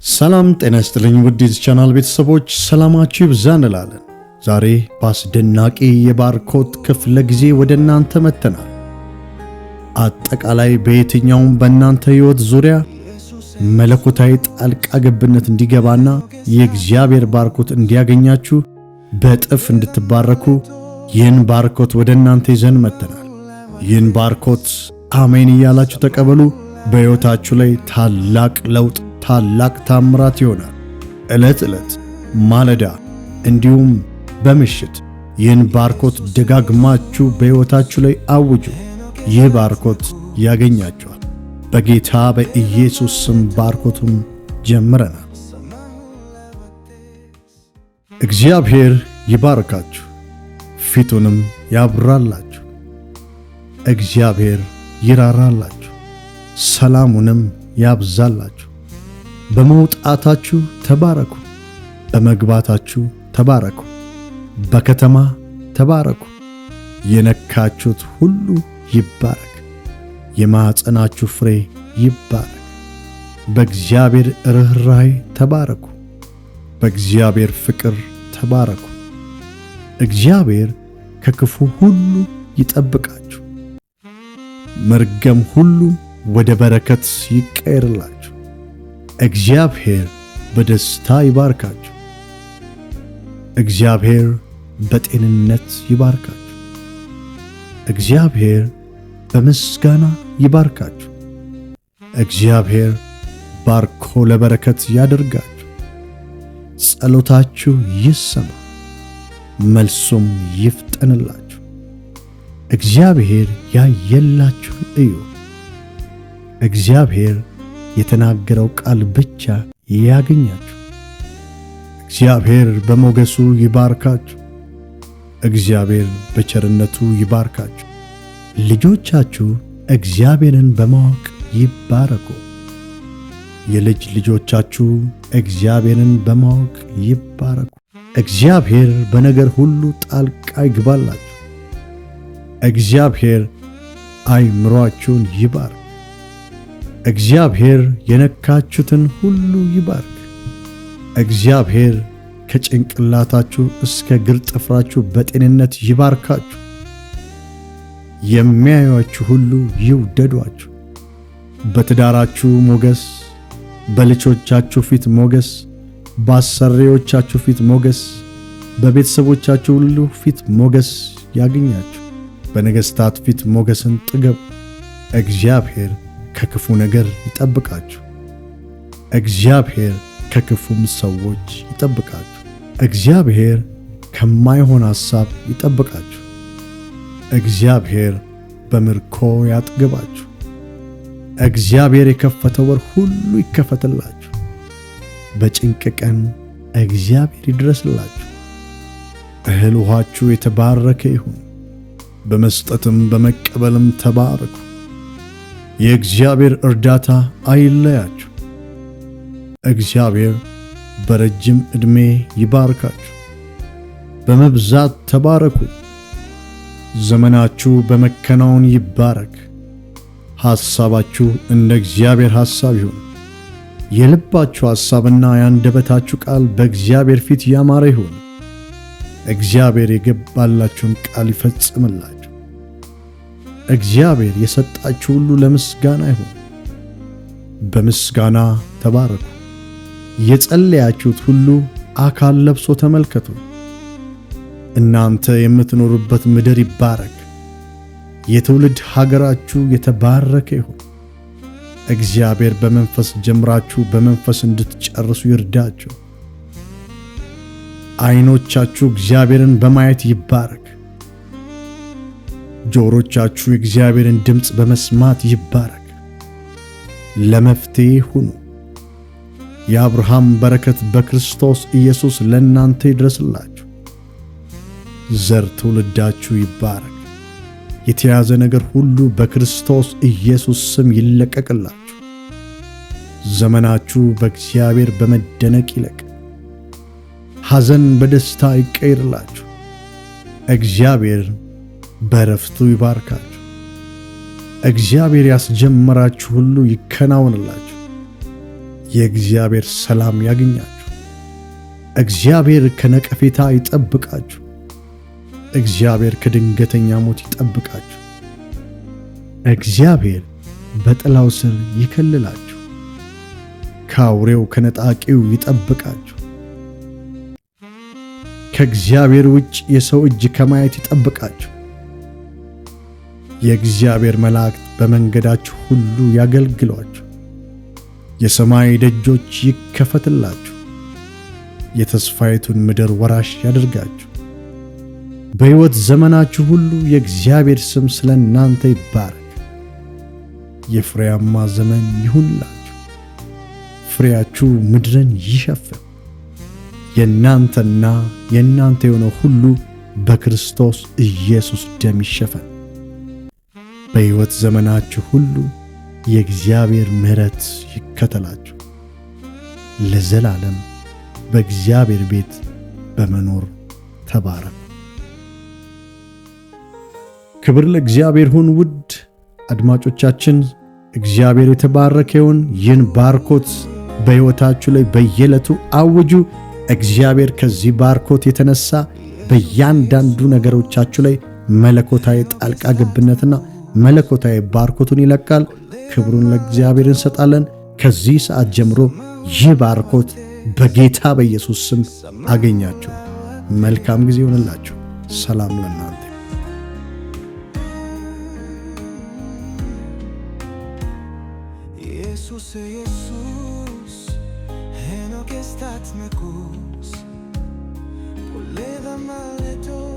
ሰላም ጤና ይስጥልኝ ውድ የዚህ ቻናል ቤተሰቦች ሰላማችሁ ይብዛ እንላለን። ዛሬ በአስደናቂ የባርኮት ክፍለ ጊዜ ወደ እናንተ መጥተናል። አጠቃላይ በየትኛውም በእናንተ ሕይወት ዙሪያ መለኮታዊ ጣልቃ ገብነት እንዲገባና የእግዚአብሔር ባርኮት እንዲያገኛችሁ በእጥፍ እንድትባረኩ ይህን ባርኮት ወደ እናንተ ይዘን መጥተናል። ይህን ባርኮት አሜን እያላችሁ ተቀበሉ። በሕይወታችሁ ላይ ታላቅ ለውጥ ታላቅ ታምራት ይሆናል። ዕለት ማለዳ እንዲሁም በምሽት ይህን ባርኮት ደጋግማችሁ በሕይወታችሁ ላይ አውጁ። ይህ ባርኮት ያገኛችኋል። በጌታ በኢየሱስ ስም ባርኮቱን ጀምረናል። እግዚአብሔር ይባርካችሁ፣ ፊቱንም ያብራላችሁ። እግዚአብሔር ይራራላችሁ፣ ሰላሙንም ያብዛላችሁ። በመውጣታችሁ ተባረኩ፣ በመግባታችሁ ተባረኩ፣ በከተማ ተባረኩ። የነካችሁት ሁሉ ይባረክ፣ የማኅፀናችሁ ፍሬ ይባረክ። በእግዚአብሔር ርኅራኄ ተባረኩ፣ በእግዚአብሔር ፍቅር ተባረኩ። እግዚአብሔር ከክፉ ሁሉ ይጠብቃችሁ፣ መርገም ሁሉ ወደ በረከት ይቀየርላችሁ። እግዚአብሔር በደስታ ይባርካችሁ፣ እግዚአብሔር በጤንነት ይባርካችሁ፣ እግዚአብሔር በምስጋና ይባርካችሁ። እግዚአብሔር ባርኮ ለበረከት ያደርጋችሁ። ጸሎታችሁ ይሰማ፣ መልሱም ይፍጠንላችሁ። እግዚአብሔር ያየላችሁን እዩ። እግዚአብሔር የተናገረው ቃል ብቻ ያገኛችሁ። እግዚአብሔር በሞገሱ ይባርካችሁ። እግዚአብሔር በቸርነቱ ይባርካችሁ። ልጆቻችሁ እግዚአብሔርን በማወቅ ይባረኩ። የልጅ ልጆቻችሁ እግዚአብሔርን በማወቅ ይባረኩ። እግዚአብሔር በነገር ሁሉ ጣልቃ ይግባላችሁ። እግዚአብሔር አእምሮአችሁን ይባርክ። እግዚአብሔር የነካችሁትን ሁሉ ይባርክ። እግዚአብሔር ከጭንቅላታችሁ እስከ እግር ጥፍራችሁ በጤንነት ይባርካችሁ። የሚያዩአችሁ ሁሉ ይውደዷችሁ። በትዳራችሁ ሞገስ፣ በልጆቻችሁ ፊት ሞገስ፣ በአሰሪዎቻችሁ ፊት ሞገስ፣ በቤተሰቦቻችሁ ሁሉ ፊት ሞገስ ያገኛችሁ። በነገሥታት ፊት ሞገስን ጥገቡ። እግዚአብሔር ከክፉ ነገር ይጠብቃችሁ። እግዚአብሔር ከክፉም ሰዎች ይጠብቃችሁ። እግዚአብሔር ከማይሆን ሐሳብ ይጠብቃችሁ። እግዚአብሔር በምርኮ ያጥግባችሁ። እግዚአብሔር የከፈተው በር ሁሉ ይከፈትላችሁ። በጭንቅ ቀን እግዚአብሔር ይድረስላችሁ። እህል ውሃችሁ የተባረከ ይሁን። በመስጠትም በመቀበልም ተባረኩ። የእግዚአብሔር እርዳታ አይለያችሁ። እግዚአብሔር በረጅም ዕድሜ ይባርካችሁ። በመብዛት ተባረኩ። ዘመናችሁ በመከናወን ይባረክ። ሐሳባችሁ እንደ እግዚአብሔር ሐሳብ ይሁን። የልባችሁ ሐሳብና የአንደበታችሁ ቃል በእግዚአብሔር ፊት ያማረ ይሁን። እግዚአብሔር የገባላችሁን ቃል ይፈጽምላችሁ። እግዚአብሔር የሰጣችሁ ሁሉ ለምስጋና ይሁን። በምስጋና ተባረኩ። የጸለያችሁት ሁሉ አካል ለብሶ ተመልከቱ። እናንተ የምትኖሩበት ምድር ይባረክ። የትውልድ ሀገራችሁ የተባረከ ይሁን። እግዚአብሔር በመንፈስ ጀምራችሁ በመንፈስ እንድትጨርሱ ይርዳችሁ። ዓይኖቻችሁ እግዚአብሔርን በማየት ይባረክ። ጆሮቻችሁ የእግዚአብሔርን ድምፅ በመስማት ይባረክ። ለመፍትሔ ሁኑ። የአብርሃም በረከት በክርስቶስ ኢየሱስ ለእናንተ ይድረስላችሁ። ዘር ትውልዳችሁ ይባረክ። የተያዘ ነገር ሁሉ በክርስቶስ ኢየሱስ ስም ይለቀቅላችሁ። ዘመናችሁ በእግዚአብሔር በመደነቅ ይለቅ። ሐዘን በደስታ ይቀይርላችሁ። እግዚአብሔር በረፍቱ ይባርካችሁ። እግዚአብሔር ያስጀመራችሁ ሁሉ ይከናወንላችሁ። የእግዚአብሔር ሰላም ያግኛችሁ። እግዚአብሔር ከነቀፌታ ይጠብቃችሁ። እግዚአብሔር ከድንገተኛ ሞት ይጠብቃችሁ። እግዚአብሔር በጥላው ስር ይከልላችሁ። ከአውሬው ከነጣቂው ይጠብቃችሁ። ከእግዚአብሔር ውጭ የሰው እጅ ከማየት ይጠብቃችሁ። የእግዚአብሔር መላእክት በመንገዳችሁ ሁሉ ያገልግሏችሁ። የሰማይ ደጆች ይከፈትላችሁ። የተስፋይቱን ምድር ወራሽ ያደርጋችሁ። በሕይወት ዘመናችሁ ሁሉ የእግዚአብሔር ስም ስለ እናንተ ይባረክ። የፍሬያማ ዘመን ይሁንላችሁ። ፍሬያችሁ ምድርን ይሸፍን። የእናንተና የእናንተ የሆነው ሁሉ በክርስቶስ ኢየሱስ ደም ይሸፈን። በሕይወት ዘመናችሁ ሁሉ የእግዚአብሔር ምሕረት ይከተላችሁ። ለዘላለም በእግዚአብሔር ቤት በመኖር ተባረኩ። ክብር ለእግዚአብሔር ይሁን። ውድ አድማጮቻችን እግዚአብሔር የተባረከ ይሁን። ይህን ባርኮት በሕይወታችሁ ላይ በየዕለቱ አውጁ። እግዚአብሔር ከዚህ ባርኮት የተነሳ በእያንዳንዱ ነገሮቻችሁ ላይ መለኮታዊ ጣልቃ ገብነትና መለኮታዊ ባርኮቱን ይለቃል። ክብሩን ለእግዚአብሔር እንሰጣለን። ከዚህ ሰዓት ጀምሮ ይህ ባርኮት በጌታ በኢየሱስ ስም አገኛችሁ። መልካም ጊዜ ይሆንላችሁ። ሰላም ለእናንተ። Jesus, en lo que estás me cus, por le da mal de todo.